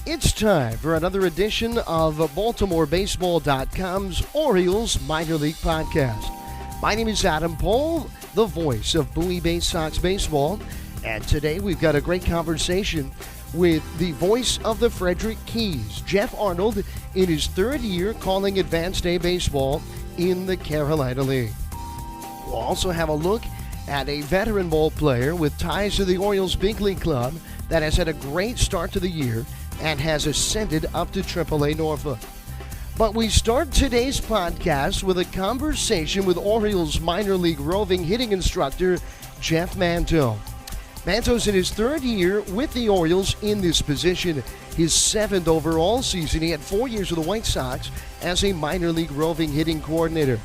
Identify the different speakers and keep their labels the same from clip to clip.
Speaker 1: It's time for another edition of BaltimoreBaseball.com's Orioles Minor League Podcast. My name is Adam Pohl, the voice of Bowie Bay Sox baseball, and today we've got a great conversation with the voice of the Frederick Keys, Geoff Arnold, in his third year calling Advanced A baseball in the Carolina League. We'll also have a look at a veteran ball player with ties to the Orioles big league club that has had a great start to the year and has ascended up to AAA Norfolk. But we start today's podcast with a conversation with Orioles minor league roving hitting instructor Jeff Manto. Manto's in his third year with the Orioles in this position, his seventh overall season. He had 4 years with the White Sox as a minor league roving hitting coordinator.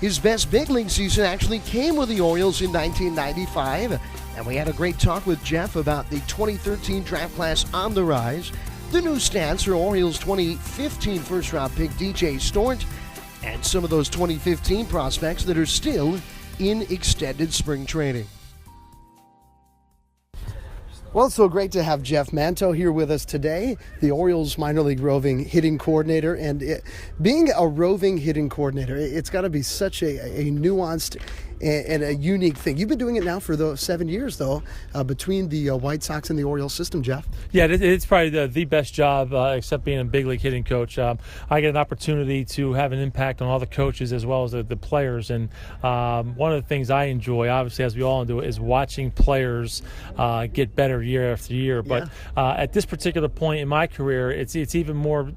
Speaker 1: His best big league season actually came with the Orioles in 1995, and we had a great talk with Jeff about the 2013 draft class on the rise, the new stance for Orioles 2015 first-round pick DJ Stort, and some of those 2015 prospects that are still in extended spring training. Well, it's so great to have Jeff Manto here with us today, the Orioles minor league roving hitting coordinator. And being a roving hitting coordinator, it's got to be such a nuanced and a unique thing. You've been doing it now for those 7 years, though, between the White Sox and the Orioles system, Jeff.
Speaker 2: Yeah, it's probably the best job, except being a big league hitting coach. I get an opportunity to have an impact on all the coaches as well as the players. And one of the things I enjoy, obviously, as we all do, is watching players get better year after year. But at this particular point in my career, it's even more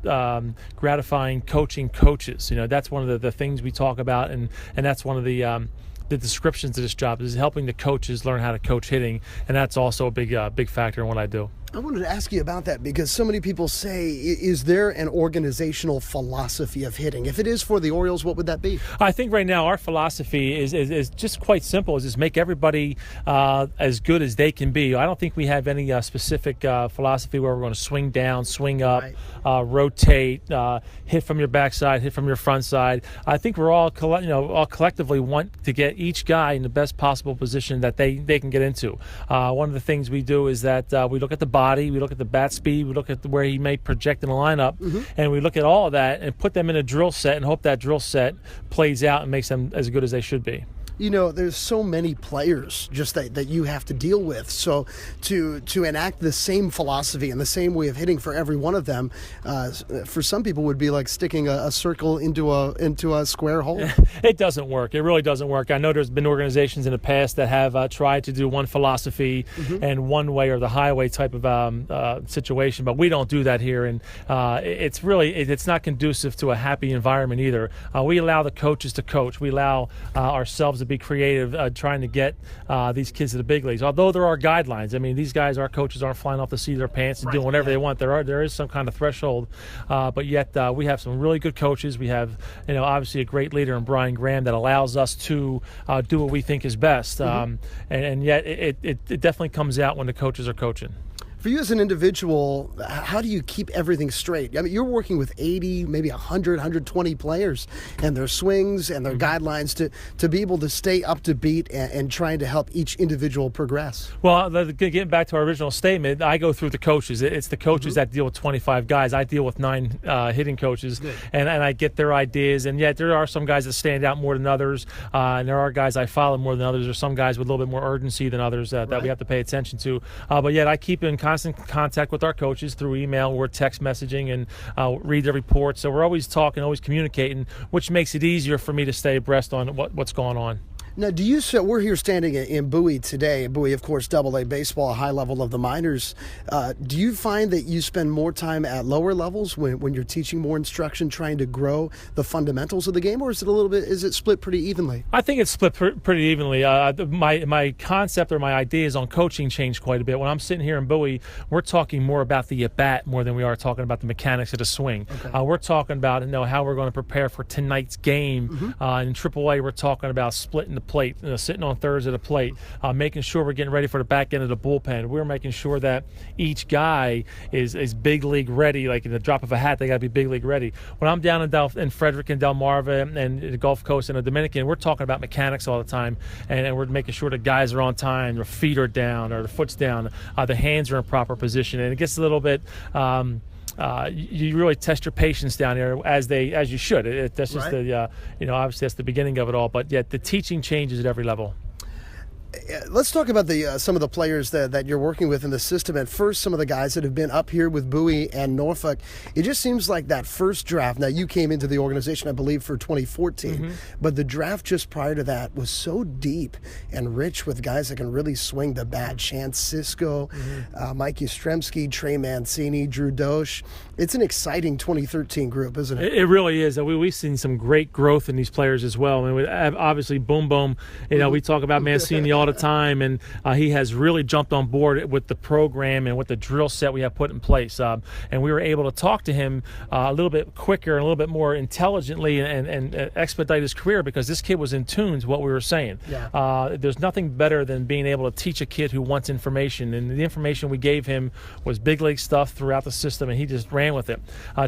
Speaker 2: gratifying coaching coaches. You know, that's one of the things we talk about, and that's one of the descriptions of this job is helping the coaches learn how to coach hitting, and that's also a big factor in what I do.
Speaker 1: I wanted to ask you about that because so many people say, is there an organizational philosophy of hitting? If it is for the Orioles, what would that be?
Speaker 2: I think right now our philosophy is just quite simple, is just make everybody as good as they can be. I don't think we have any specific philosophy where we're going to swing down, swing up, rotate, hit from your backside, hit from your front side. I think we're all collectively want to get each guy in the best possible position that they can get into. One of the things we do is that we look at the body, we look at the bat speed, we look at where he may project in a lineup, and we look at all of that and put them in a drill set and hope that drill set plays out and makes them as good as they should be.
Speaker 1: You know, there's so many players just that you have to deal with. So to enact the same philosophy and the same way of hitting for every one of them, for some people would be like sticking a circle into a square hole.
Speaker 2: It doesn't work. It really doesn't work. I know there's been organizations in the past that have tried to do one philosophy and one way or the highway type of situation, but we don't do that here. And it's not conducive to a happy environment either. We allow the coaches to coach. We allow ourselves to be creative, trying to get these kids to the big leagues. Although there are guidelines. I mean, these guys, our coaches, aren't flying off the seat of their pants and doing whatever they want. There is some kind of threshold, but yet we have some really good coaches. We have, obviously a great leader in Brian Graham that allows us to do what we think is best. And yet it definitely comes out when the coaches are coaching.
Speaker 1: For you as an individual, how do you keep everything straight? I mean, you're working with 80, maybe 100, 120 players, and their swings and their guidelines to be able to stay up to beat and trying to help each individual progress.
Speaker 2: Well, getting back to our original statement, I go through the coaches. It's the coaches that deal with 25 guys. I deal with 9 hitting coaches, and I get their ideas. And yet there are some guys that stand out more than others, and there are guys I follow more than others. There's some guys with a little bit more urgency than others that we have to pay attention to. But yet I keep in constant contact with our coaches through email or text messaging and read their reports. So we're always talking, always communicating, which makes it easier for me to stay abreast on what's going on.
Speaker 1: Now, we're here standing in Bowie today. Bowie, of course, Double-A baseball, a high level of the minors. Do you find that you spend more time at lower levels when you're teaching more instruction, trying to grow the fundamentals of the game, or is it split pretty evenly?
Speaker 2: I think it's split pretty evenly. My concept or my ideas on coaching change quite a bit. When I'm sitting here in Bowie, we're talking more about the at-bat more than we are talking about the mechanics of the swing. Okay. We're talking about how we're going to prepare for tonight's game. In AAA, we're talking about splitting the plate, sitting on thirds at the plate, making sure we're getting ready for the back end of the bullpen. We're making sure that each guy is big league ready, like in the drop of a hat, they got to be big league ready. When I'm down in Frederick and Delmarva and the Gulf Coast and the Dominican, we're talking about mechanics all the time, and we're making sure the guys are on time, their feet are down, or the foot's down, the hands are in proper position, and it gets a little bit. You really test your patience down there as you should. That's just the obviously that's the beginning of it all. But yet the teaching changes at every level.
Speaker 1: Let's talk about some of the players that you're working with in the system. At first, some of the guys that have been up here with Bowie and Norfolk, it just seems like that first draft. Now, you came into the organization, I believe, for 2014, but the draft just prior to that was so deep and rich with guys that can really swing the bat. Chance Sisco, Mike Yastrzemski, Trey Mancini, Drew Dosh. It's an exciting 2013 group, isn't it?
Speaker 2: It really is. We've seen some great growth in these players as well. I mean, obviously, Boom Boom, we talk about Mancini all the time, and he has really jumped on board with the program and with the drill set we have put in place. And we were able to talk to him a little bit quicker and a little bit more intelligently and expedite his career, because this kid was in tune to what we were saying. Yeah. There's nothing better than being able to teach a kid who wants information, and the information we gave him was big league stuff throughout the system, and he just ran with it.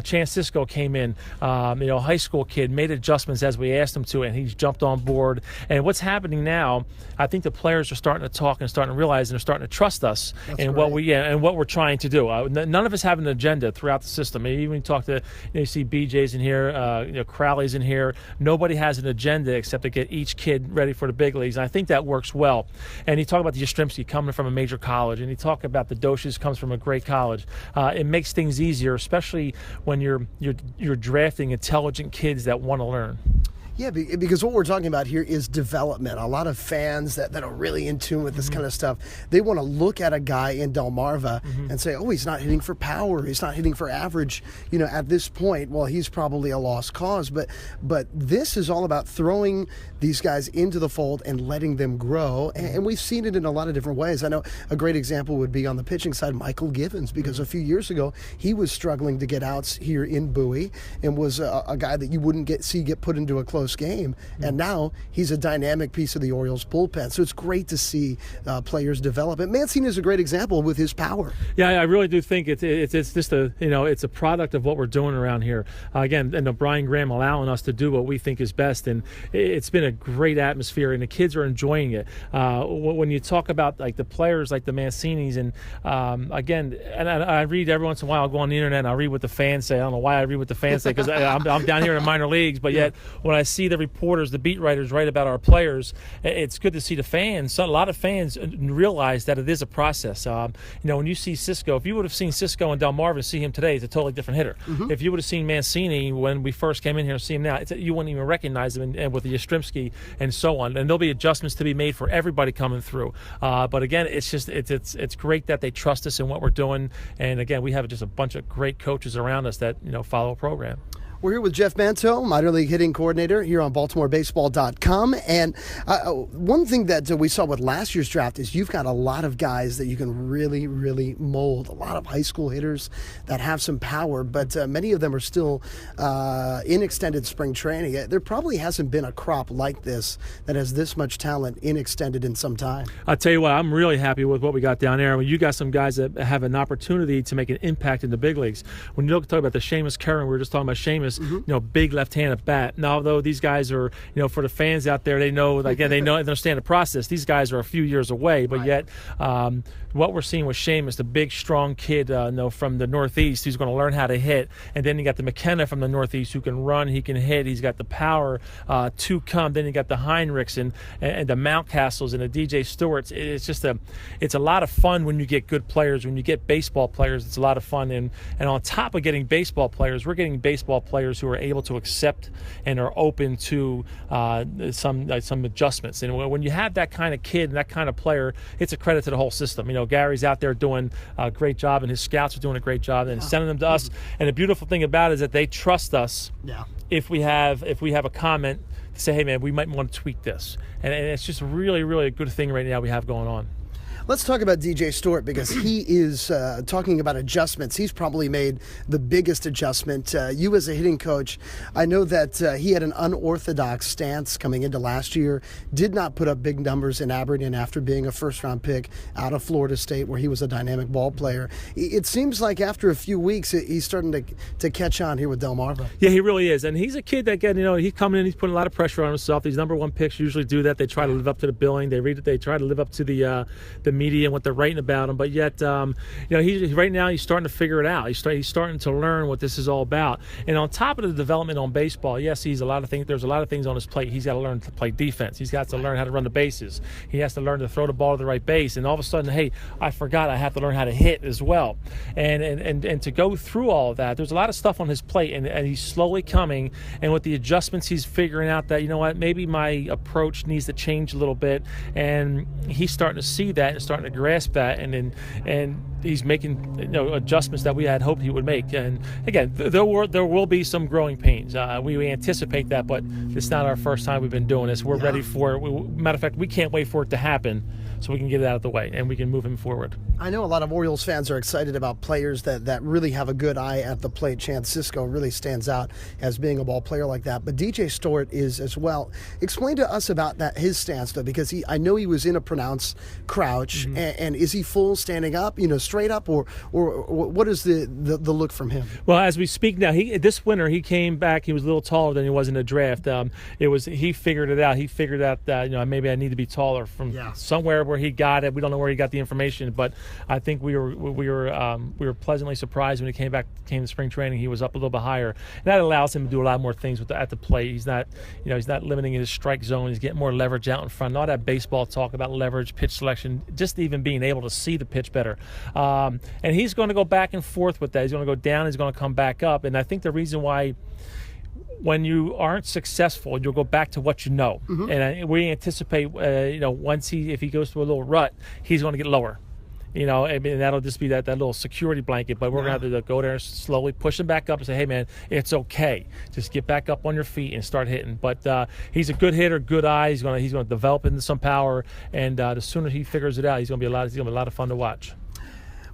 Speaker 2: Chance Sisco came in, high school kid, made adjustments as we asked him to, and he's jumped on board. And what's happening now, I think the players are starting to talk and starting to realize and are starting to trust us in what we're trying to do. None of us have an agenda throughout the system. Even when you talk to, you see BJ's in here, Crowley's in here. Nobody has an agenda except to get each kid ready for the big leagues. And I think that works well. And you talk about the Yastrzemski coming from a major college, and you talk about the Doshes comes from a great college. It makes things easier, especially when you're drafting intelligent kids that want to learn.
Speaker 1: Yeah, because what we're talking about here is development. A lot of fans that are really in tune with this kind of stuff, they want to look at a guy in Delmarva and say, oh, he's not hitting for power, he's not hitting for average. At this point, well, he's probably a lost cause. But this is all about throwing these guys into the fold and letting them grow. And we've seen it in a lot of different ways. I know a great example would be on the pitching side, Michael Givens, because a few years ago, he was struggling to get outs here in Bowie and was a guy that you wouldn't get put into a close game, and now he's a dynamic piece of the Orioles bullpen. So it's great to see players develop. And Mancini is a great example with his power. Yeah,
Speaker 2: I really do think it's just it's a product of what we're doing around here. Again, and Brian Graham allowing us to do what we think is best, and it's been a great atmosphere, and the kids are enjoying it. When you talk about like the players, like the Mancinis, and again, and I read every once in a while. I'll go on the internet and I'll read what the fans say. I don't know why I read what the fans say, because I'm down here in the minor leagues, but yet when I see the reporters, the beat writers write about our players, it's good to see the fans. So a lot of fans realize that it is a process. When you see Sisco, if you would have seen Sisco and Delmarva and see him today, it's a totally different hitter. If you would have seen Mancini when we first came in here and see him now, you wouldn't even recognize him, and with the Yastrzemski and so on. And there'll be adjustments to be made for everybody coming through. But again, it's great that they trust us in what we're doing. And again, we have just a bunch of great coaches around us that follow a program.
Speaker 1: We're here with Jeff Manto, minor league hitting coordinator here on BaltimoreBaseball.com. And one thing that we saw with last year's draft is you've got a lot of guys that you can really, really mold. A lot of high school hitters that have some power, but many of them are still in extended spring training. There probably hasn't been a crop like this that has this much talent in extended in some time.
Speaker 2: I'll tell you what, I'm really happy with what we got down there. You got some guys that have an opportunity to make an impact in the big leagues. When you talk about the Seamus Curran, we were just talking about Seamus, big left-handed bat. Now, although these guys are, for the fans out there, they understand the process. These guys are a few years away, but yet what we're seeing with Seamus, the big, strong kid, from the Northeast, who's going to learn how to hit, and then you got the McKenna from the Northeast who can run, he can hit, he's got the power to come. Then you got the Heinrichs and the Mountcastles and the DJ Stewarts. It's a lot of fun when you get good players. When you get baseball players, it's a lot of fun. And on top of getting baseball players, we're getting baseball players who are able to accept and are open to some adjustments. And when you have that kind of kid and that kind of player, it's a credit to the whole system. Gary's out there doing a great job, and his scouts are doing a great job, and sending them to us. And the beautiful thing about it is that they trust us. Yeah. If we have a comment, say, hey man, we might want to tweak this, and it's just really, really a good thing right now we have going on.
Speaker 3: Let's talk about DJ Stewart because he is talking about adjustments. He's probably made the biggest adjustment. You as a hitting coach, I know that he had an unorthodox stance coming into last year, did not put up big numbers in Aberdeen after being a first-round pick out of Florida State where he was a dynamic ball player. It seems like after a few weeks, he's starting to catch on here with Delmarva.
Speaker 2: Yeah, he really is. And he's a kid that, again, he's coming in, he's putting a lot of pressure on himself. These number one picks usually do that. They try to live up to the billing. They read it. They try to live up to the media and what they're writing about him. But yet, right now he's starting to figure it out. He's starting to learn what this is all about. And on top of the development on baseball, yes, there's a lot of things on his plate. He's got to learn to play defense. He's got to learn how to run the bases. He has to learn to throw the ball to the right base. And all of a sudden, hey, I forgot I have to learn how to hit as well. And to go through all of that, there's a lot of stuff on his plate, and he's slowly coming. And with the adjustments, he's figuring out that, maybe my approach needs to change a little bit. And he's starting to see that and starting to grasp that, and he's making adjustments that we had hoped he would make. And again, there will be some growing pains. We anticipate that, but it's not our first time we've been doing this. We're ready for it. Matter of fact, we can't wait for it to happen so we can get it out of the way and we can move him forward.
Speaker 3: I know a lot of Orioles fans are excited about players that really have a good eye at the plate. Chance Cisco really stands out as being a ball player like that, but DJ Stewart is as well. Explain to us about his stance though, because I know he was in a pronounced crouch, and is he full standing up, straight up, or what is the look from him?
Speaker 2: Well, as we speak now, this winter he came back. He was a little taller than he was in the draft. He figured it out. He figured out that maybe I need to be taller from somewhere where he got it. We don't know where he got the information, but I think we were pleasantly surprised when he came to spring training. He was up a little bit higher, and that allows him to do a lot more things at the plate. He's not limiting his strike zone. He's getting more leverage out in front. All that baseball talk about leverage, pitch selection, just even being able to see the pitch better. And he's going to go back and forth with that. He's going to go down. He's going to come back up. And I think the reason why, when you aren't successful, you'll go back to what you know. And we anticipate, if he goes through a little rut, he's going to get lower. That'll just be that little security blanket. But we're going to have to go there and slowly push him back up and say, hey, man, it's okay. Just get back up on your feet and start hitting. But he's a good hitter, good eye. He's going to develop into some power. And the sooner he figures it out, he's going to be a lot of fun to watch.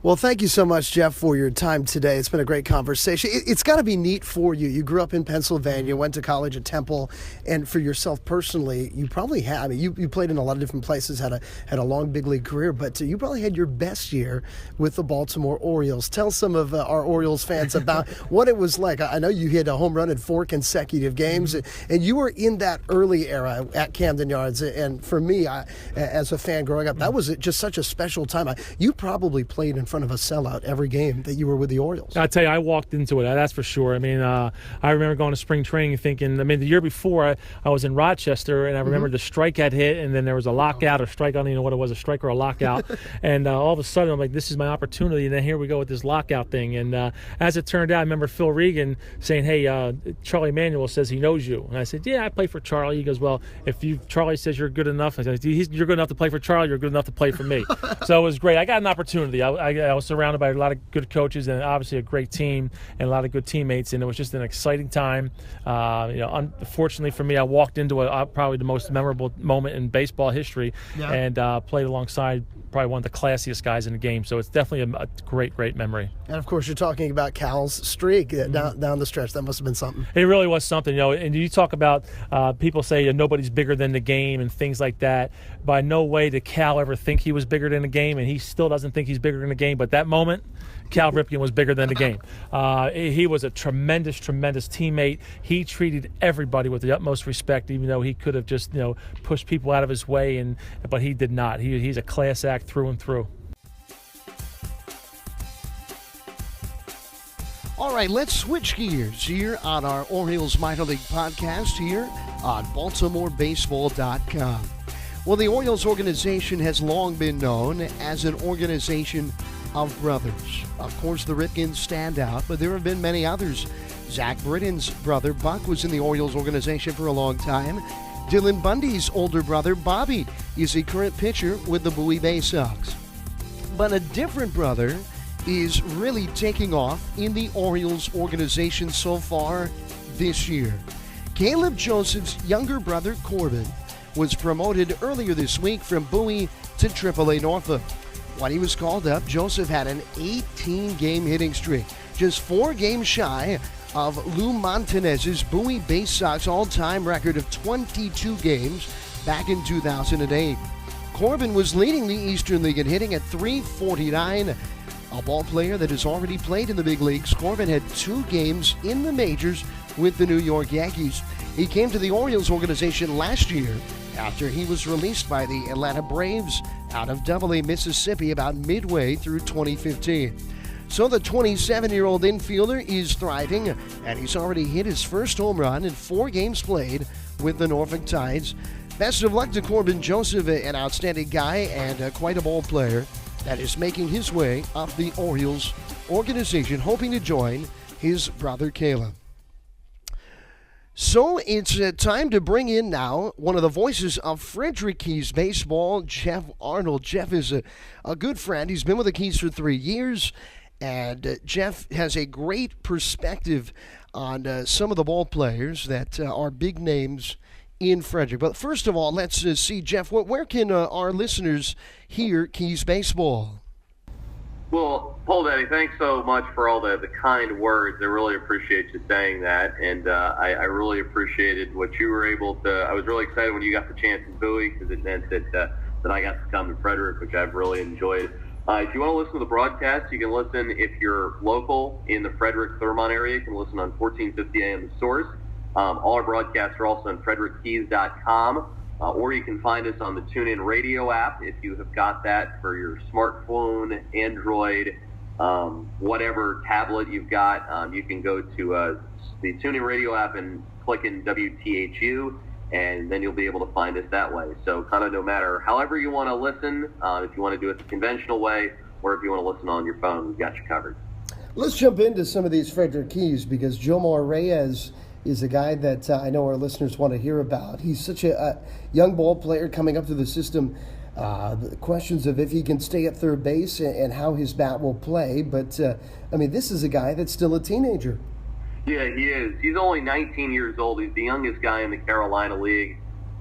Speaker 3: Well, thank you so much, Jeff, for your time today. It's been a great conversation. It's got to be neat for you. You grew up in Pennsylvania, went to college at Temple, and for yourself personally, you probably had. I mean, you played in a lot of different places, had a long big league career, but you probably had your best year with the Baltimore Orioles. Tell some of our Orioles fans about what it was like. I know you hit a home run in 4 consecutive games, and you were in that early era at Camden Yards. And for me, as a fan growing up, that was just such a special time. You probably played in front of a sellout every game that you were with the Orioles.
Speaker 2: I tell you, I walked into it. That's for sure. I mean, I remember going to spring training thinking. The year before I was in Rochester, and I remember the strike had hit, and then there was a lockout or strike. I don't even know what it was, a strike or a lockout. And all of a sudden, I'm like, this is my opportunity. And then here we go with this lockout thing. And as it turned out, I remember Phil Regan saying, "Hey, Charlie Manuel says he knows you." And I said, "Yeah, I play for Charlie." He goes, "Well, if Charlie says you're good enough," I said, "You're good enough to play for Charlie. You're good enough to play for me." So it was great. I got an opportunity. I was surrounded by a lot of good coaches and obviously a great team and a lot of good teammates, and it was just an exciting time. Unfortunately for me, I walked into probably the most memorable moment in baseball history, and played alongside probably one of the classiest guys in the game. So it's definitely a great memory.
Speaker 3: And of course, you're talking about Cal's streak down the stretch. That must have been something.
Speaker 2: It really was something, And you talk about people say nobody's bigger than the game and things like that. By no way did Cal ever think he was bigger than the game, and he still doesn't think he's bigger than the game. But that moment, Cal Ripken was bigger than the game. He was a tremendous teammate. He treated everybody with the utmost respect, even though he could have just pushed people out of his way, but he did not. He's a class act through and through.
Speaker 1: All right, let's switch gears here on our Orioles Minor League podcast here on BaltimoreBaseball.com. Well, the Orioles organization has long been known as an organization of brothers. Of course, the Ripkens stand out, but there have been many others. Zach Britton's brother, Buck, was in the Orioles organization for a long time. Dylan Bundy's older brother, Bobby, is a current pitcher with the Bowie Bay Sox. But a different brother is really taking off in the Orioles organization so far this year. Caleb Joseph's younger brother, Corbin, was promoted earlier this week from Bowie to AAA Norfolk. When he was called up, Joseph had an 18-game hitting streak, just 4 games shy of Lou Montanez's Bowie Bay Sox all-time record of 22 games back in 2008. Corbin was leading the Eastern League in hitting at .349. A ball player that has already played in the big leagues, Corbin had 2 games in the majors with the New York Yankees. He came to the Orioles organization last year after he was released by the Atlanta Braves out of Double-A Mississippi about midway through 2015. So the 27-year-old infielder is thriving, and he's already hit his first home run in 4 games played with the Norfolk Tides. Best of luck to Corbin Joseph, an outstanding guy and quite a ball player that is making his way up the Orioles organization, hoping to join his brother Caleb. So it's time to bring in now one of the voices of Frederick Keys baseball, Geoff Arnold. Jeff is a good friend. He's been with the Keys for 3 years, and Jeff has a great perspective on some of the ball players that are big names in Frederick. But first of all, let's see, Jeff, where can our listeners hear Keys baseball?
Speaker 4: Well, Pohl, Daddy, thanks so much for all the kind words. I really appreciate you saying that, and I really appreciated what you were able to. I was really excited when you got the chance in Bowie because it meant that I got to come to Frederick, which I've really enjoyed. If you want to listen to the broadcast, you can listen if you're local in the Frederick-Thurmont area. You can listen on 1450 AM The Source. All our broadcasts are also on frederickkeys.com. Or you can find us on the TuneIn Radio app if you have got that for your smartphone, Android, whatever tablet you've got. You can go to the TuneIn Radio app and click in WTHU, and then you'll be able to find us that way. So kind of no matter however you want to listen, if you want to do it the conventional way, or if you want to listen on your phone, we've got you covered.
Speaker 3: Let's jump into some of these Frederick Keys, because Jomar Reyes is a guy that I know our listeners want to hear about. He's such a young ball player coming up through the system. The questions of if he can stay at third base and how his bat will play. But, this is a guy that's still a teenager.
Speaker 4: Yeah, he is. He's only 19 years old. He's the youngest guy in the Carolina League.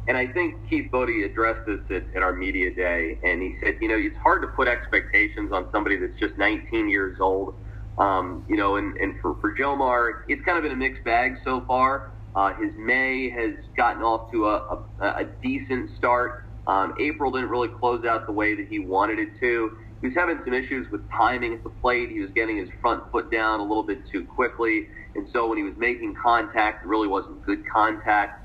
Speaker 4: And I think Keith Bodie addressed this at our media day, and he said, it's hard to put expectations on somebody that's just 19 years old. And for Jomar, it's kind of been a mixed bag so far. His May has gotten off to a decent start. April didn't really close out the way that he wanted it to. He was having some issues with timing at the plate. He was getting his front foot down a little bit too quickly, and so when he was making contact, it really wasn't good contact.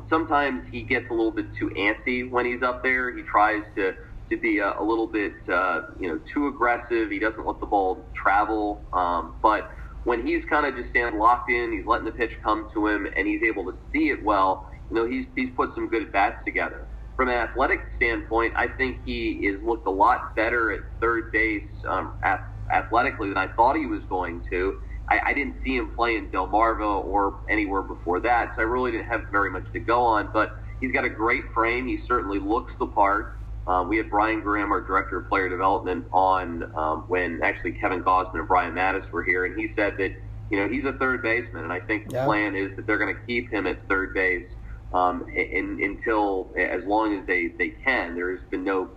Speaker 4: Sometimes he gets a little bit too antsy when he's up there. He tries to be a little bit, too aggressive. He doesn't let the ball travel. But when he's kind of just standing locked in, he's letting the pitch come to him, and he's able to see it well, he's put some good at-bats together. From an athletic standpoint, I think he is looked a lot better at third base athletically than I thought he was going to. I didn't see him play in Delmarva or anywhere before that, so I really didn't have very much to go on. But he's got a great frame. He certainly looks the part. We had Brian Graham, our director of player development, on when actually Kevin Gosman and Brian Mattis were here, and he said that he's a third baseman, and I think the plan is that they're going to keep him at third base until as long as they can. There's been no,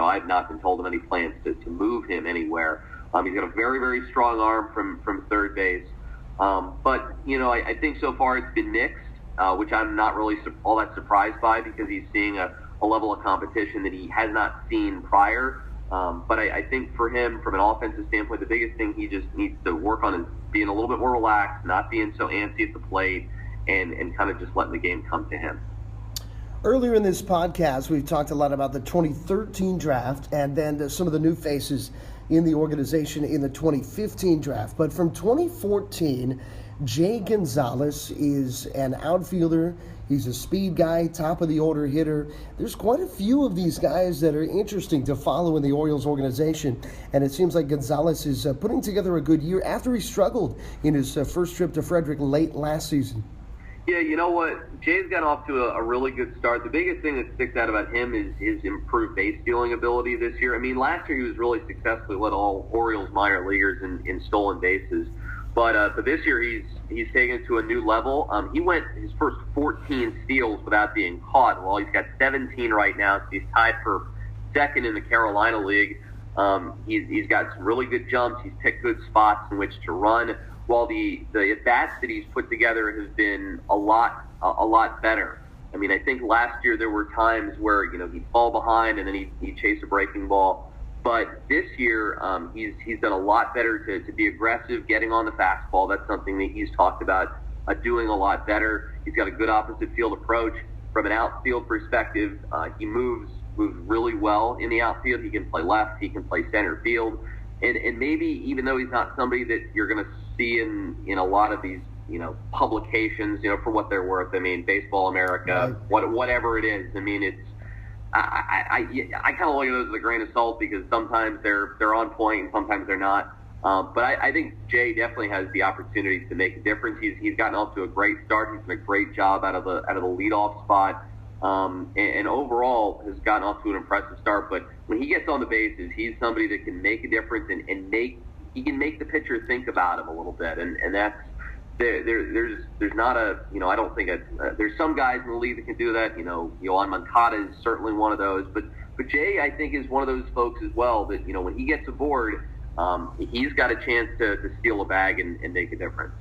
Speaker 4: I've not been told of any plans to move him anywhere. He's got a very, very strong arm from third base, but I think so far it's been mixed, which I'm not really all that surprised by, because he's seeing a level of competition that he has not seen prior. But I think for him, from an offensive standpoint, the biggest thing he just needs to work on is being a little bit more relaxed, not being so antsy at the plate, and kind of just letting the game come to him.
Speaker 3: Earlier in this podcast, we've talked a lot about the 2013 draft and then some of the new faces in the organization in the 2015 draft. But from 2014, Jay Gonzalez is an outfielder. He's a speed guy, top of the order hitter. There's quite a few of these guys that are interesting to follow in the Orioles organization, and it seems like Gonzalez is putting together a good year after he struggled in his first trip to Frederick late last season.
Speaker 4: Yeah, you know what? Jay's got off to a really good start. The biggest thing that sticks out about him is his improved base stealing ability this year. I mean, last year he was really successful, led all Orioles minor leaguers in stolen bases. But this year he's taken it to a new level. He went his first 14 steals without being caught. Well, he's got 17 right now, so he's tied for second in the Carolina League. He's got some really good jumps. He's picked good spots in which to run. While the at-bats that he's put together has been a lot better. I mean, I think last year there were times where, he'd fall behind and then he'd chase a breaking ball. But this year, he's done a lot better to be aggressive, getting on the fastball. That's something that he's talked about doing a lot better. He's got a good opposite field approach. From an outfield perspective, he moves really well in the outfield. He can play left. He can play center field. And maybe even though he's not somebody that you're going to see in a lot of these, publications, for what they're worth. I mean, Baseball America, whatever it is. I mean, it's I kind of look at those with a grain of salt because sometimes they're on point and sometimes they're not. But I think Jay definitely has the opportunity to make a difference. He's gotten off to a great start. He's done a great job out of the leadoff spot, and overall has gotten off to an impressive start. But when he gets on the bases, he's somebody that can make a difference and he can make the pitcher think about him a little bit, and that's. There's not a, I don't think there's some guys in the league that can do that. Yohan Moncada is certainly one of those, but Jay, I think, is one of those folks as well that, when he gets aboard, he's got a chance to steal a bag and make a difference.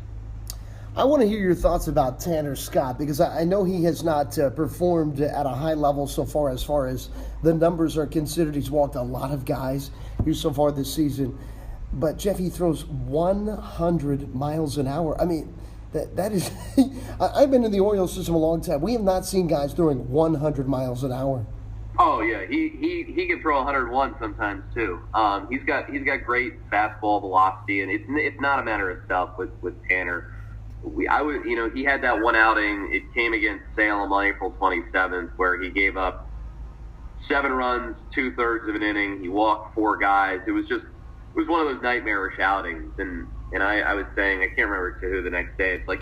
Speaker 3: I want to hear your thoughts about Tanner Scott because I know he has not performed at a high level so far as the numbers are considered. He's walked a lot of guys here so far this season. But, Jeff, he throws 100 miles an hour. I mean, that is – I've been in the Orioles system a long time. We have not seen guys throwing 100 miles an hour.
Speaker 4: Oh, yeah. He can throw 101 sometimes, too. He's got great fastball velocity, and it's not a matter of stuff with Tanner. He had that one outing. It came against Salem on April 27th where he gave up 7 runs, 2/3 of an inning. He walked 4 guys. It was one of those nightmarish outings, and I was saying, I can't remember to who the next day, it's like,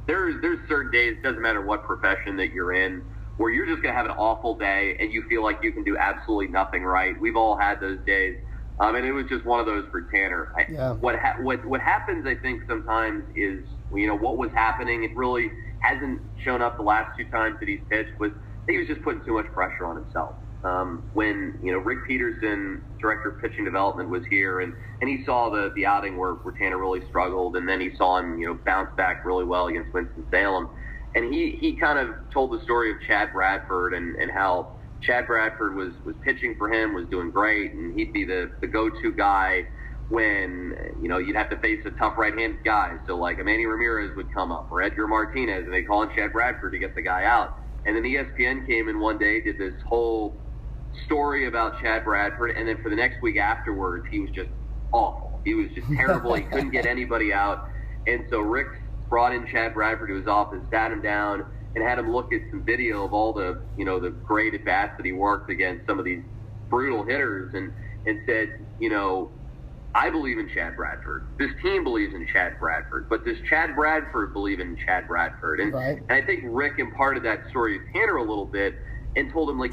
Speaker 4: there's certain days, it doesn't matter what profession that you're in, where you're just going to have an awful day and you feel like you can do absolutely nothing right. We've all had those days, and it was just one of those for Tanner. What happens, I think, sometimes is, what was happening, it really hasn't shown up the last 2 times that he's pitched, was he was just putting too much pressure on himself. When Rick Peterson, director of pitching development, was here and he saw the outing where Tanner really struggled, and then he saw him bounce back really well against Winston-Salem, and he kind of told the story of Chad Bradford and how Chad Bradford was pitching for him, was doing great, and he'd be the go-to guy when you'd have to face a tough right-handed guy. So like Manny Ramirez would come up or Edgar Martinez, and they call on Chad Bradford to get the guy out. And then ESPN came in one day, did this whole story about Chad Bradford, and then for the next week afterwards, he was just awful. He was just terrible. He couldn't get anybody out. And so Rick brought in Chad Bradford to his office, sat him down, and had him look at some video of all the, the great at-bats that he worked against some of these brutal hitters, and said, I believe in Chad Bradford. This team believes in Chad Bradford, but does Chad Bradford believe in Chad Bradford? And,
Speaker 3: right.
Speaker 4: And I think Rick imparted that story to Tanner a little bit and told him, like,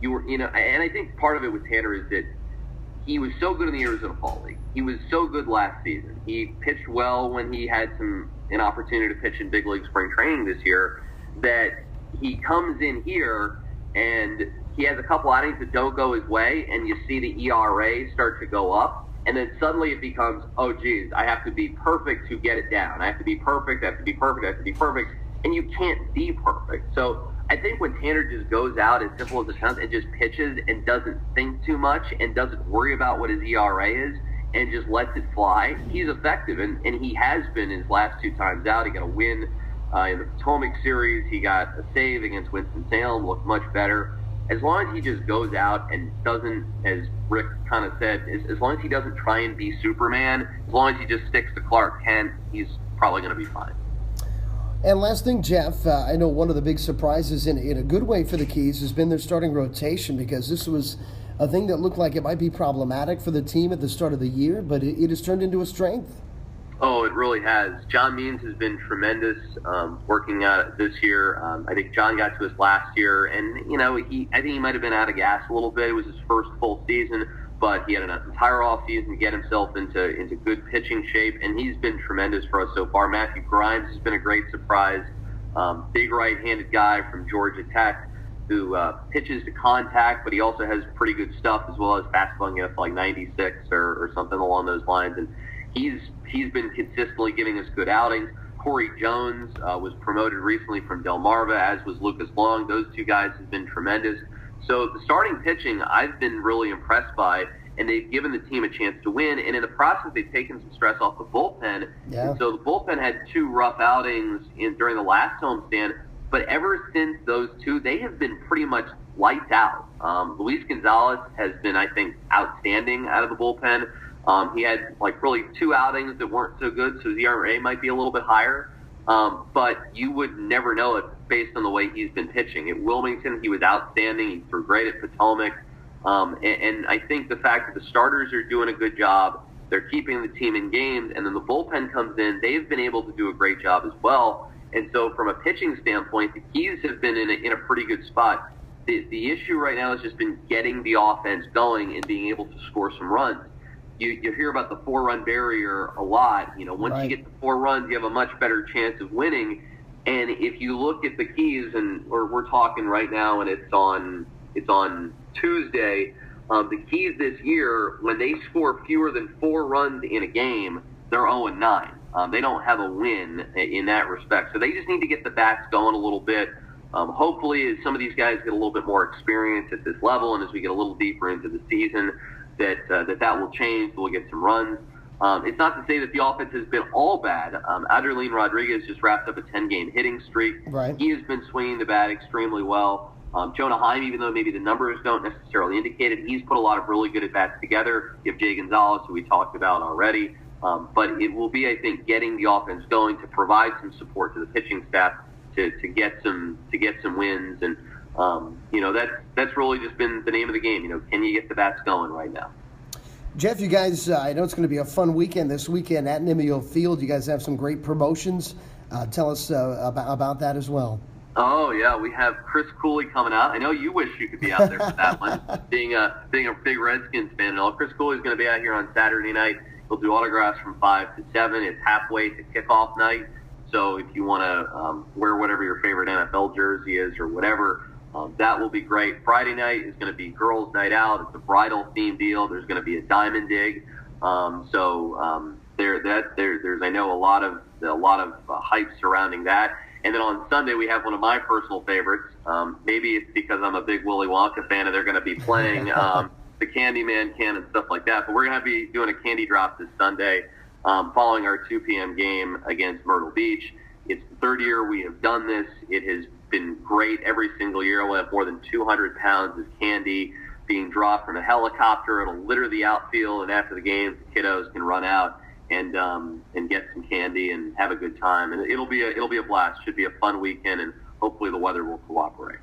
Speaker 4: you were, and I think part of it with Tanner is that he was so good in the Arizona Fall League. He was so good last season. He pitched well when he had an opportunity to pitch in big league spring training this year, that he comes in here and he has a couple outings that don't go his way, and you see the ERA start to go up, and then suddenly it becomes, oh, geez, I have to be perfect to get it down. I have to be perfect, I have to be perfect, I have to be perfect, and you can't be perfect. So I think when Tanner just goes out, as simple as it sounds, and just pitches and doesn't think too much and doesn't worry about what his ERA is and just lets it fly, he's effective. And he has been his last 2 times out. He got a win in the Potomac series. He got a save against Winston-Salem, looked much better. As long as he just goes out and doesn't, as Rick kind of said, as long as he doesn't try and be Superman, as long as he just sticks to Clark Kent, he's probably going to be fine.
Speaker 3: And last thing, Jeff, I know one of the big surprises in a good way for the Keys has been their starting rotation, because this was a thing that looked like it might be problematic for the team at the start of the year, but it has turned into a strength.
Speaker 4: Oh, it really has. John Means has been tremendous working out this year. I think John got to us last year, and I think he might have been out of gas a little bit. It was his first full season, but he had an entire offseason to get himself into good pitching shape, and he's been tremendous for us so far. Matthew Grimes has been a great surprise. Big right-handed guy from Georgia Tech. who pitches to contact, but he also has pretty good stuff as well as fastballing it like 96 or something along those lines. And he's been consistently giving us good outings. Corey Jones was promoted recently from Delmarva, as was Lucas Long. Those two guys have been tremendous. So the starting pitching I've been really impressed by, and they've given the team a chance to win. And in the process, they've taken some stress off the bullpen. Yeah. And so the bullpen had two rough outings during the last homestand, but ever since those two, they have been pretty much lights out. Luis Gonzalez has been, I think, outstanding out of the bullpen. He had like really two outings that weren't so good, so his ERA might be a little bit higher. But you would never know it based on the way he's been pitching. At Wilmington, he was outstanding. He threw great at Potomac. And I think the fact that the starters are doing a good job, they're keeping the team in games, and then the bullpen comes in, they've been able to do a great job as well. And so from a pitching standpoint, the Keys have been in a pretty good spot. The issue right now has just been getting the offense going and being able to score some runs. You hear about the 4-run barrier a lot. Once you get to 4 runs, you have a much better chance of winning. And if you look at the Keys, or we're talking right now, and it's on Tuesday, the Keys this year, when they score fewer than 4 runs in a game, they're 0-9. They don't have a win in that respect. So they just need to get the bats going a little bit. Hopefully, as some of these guys get a little bit more experience at this level, and as we get a little deeper into the season, that will change. We'll get some runs. It's not to say that the offense has been all bad. Aderlin Rodriguez just wrapped up a 10-game hitting streak. Right. He has been swinging the bat extremely well. Jonah Heim, even though maybe the numbers don't necessarily indicate it, he's put a lot of really good at-bats together. You have Jay Gonzalez, who we talked about already. But it will be, I think, getting the offense going to provide some support to the pitching staff to get some wins. And that's really just been the name of the game. Can you get the bats going right now?
Speaker 3: Jeff, you guys, I know it's going to be a fun weekend this weekend at Nimio Field. You guys have some great promotions. Tell us about that as well.
Speaker 4: Oh, yeah, we have Chris Cooley coming out. I know you wish you could be out there for that one, being a big Redskins fan and all. Chris Cooley's going to be out here on Saturday night. He'll do autographs from 5 to 7. It's halfway to kickoff night. So if you want to wear whatever your favorite NFL jersey is or whatever, that will be great. Friday night is going to be girls' night out. It's a bridal-themed deal. There's going to be a diamond dig. There's I know a lot of hype surrounding that. And then on Sunday we have one of my personal favorites. Maybe it's because I'm a big Willy Wonka fan and they're going to be playing the Candyman can and stuff like that. But we're going to be doing a candy drop this Sunday following our 2 p.m. game against Myrtle Beach. It's the 3rd year we have done this. It has been great every single year. We'll have more than 200 pounds of candy being dropped from a helicopter. It'll litter the outfield, and after the game, the kiddos can run out and get some candy and have a good time. And it'll be a blast. Should be a fun weekend, and hopefully the weather will cooperate.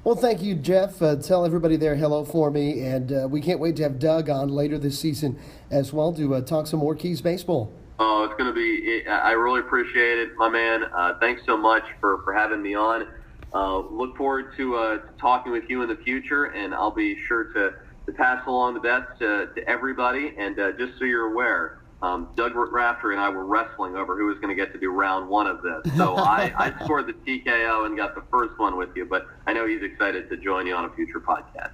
Speaker 3: Well, thank you, Jeff. Tell everybody there hello for me, and we can't wait to have Doug on later this season as well to talk some more Keys baseball.
Speaker 4: Oh, it's going to be – I really appreciate it, my man. Thanks so much for having me on. Look forward to talking with you in the future, and I'll be sure to pass along the best to everybody. And just so you're aware, Doug Rafter and I were wrestling over who was going to get to do round 1 of this. So I scored the TKO and got the first one with you, but I know he's excited to join you on a future podcast.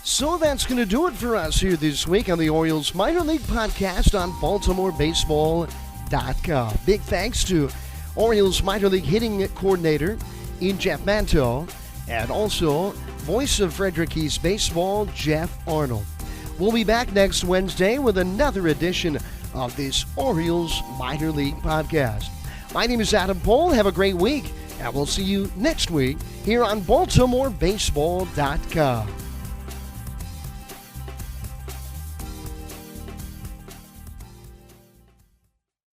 Speaker 1: So that's going to do it for us here this week on the Orioles Minor League Podcast on BaltimoreBaseball.com. Big thanks to Orioles Minor League Hitting Coordinator Jeff Manto, and also voice of Frederick Keys Baseball, Geoff Arnold. We'll be back next Wednesday with another edition of this Orioles Minor League Podcast. My name is Adam Pohl. Have a great week, and we'll see you next week here on BaltimoreBaseball.com.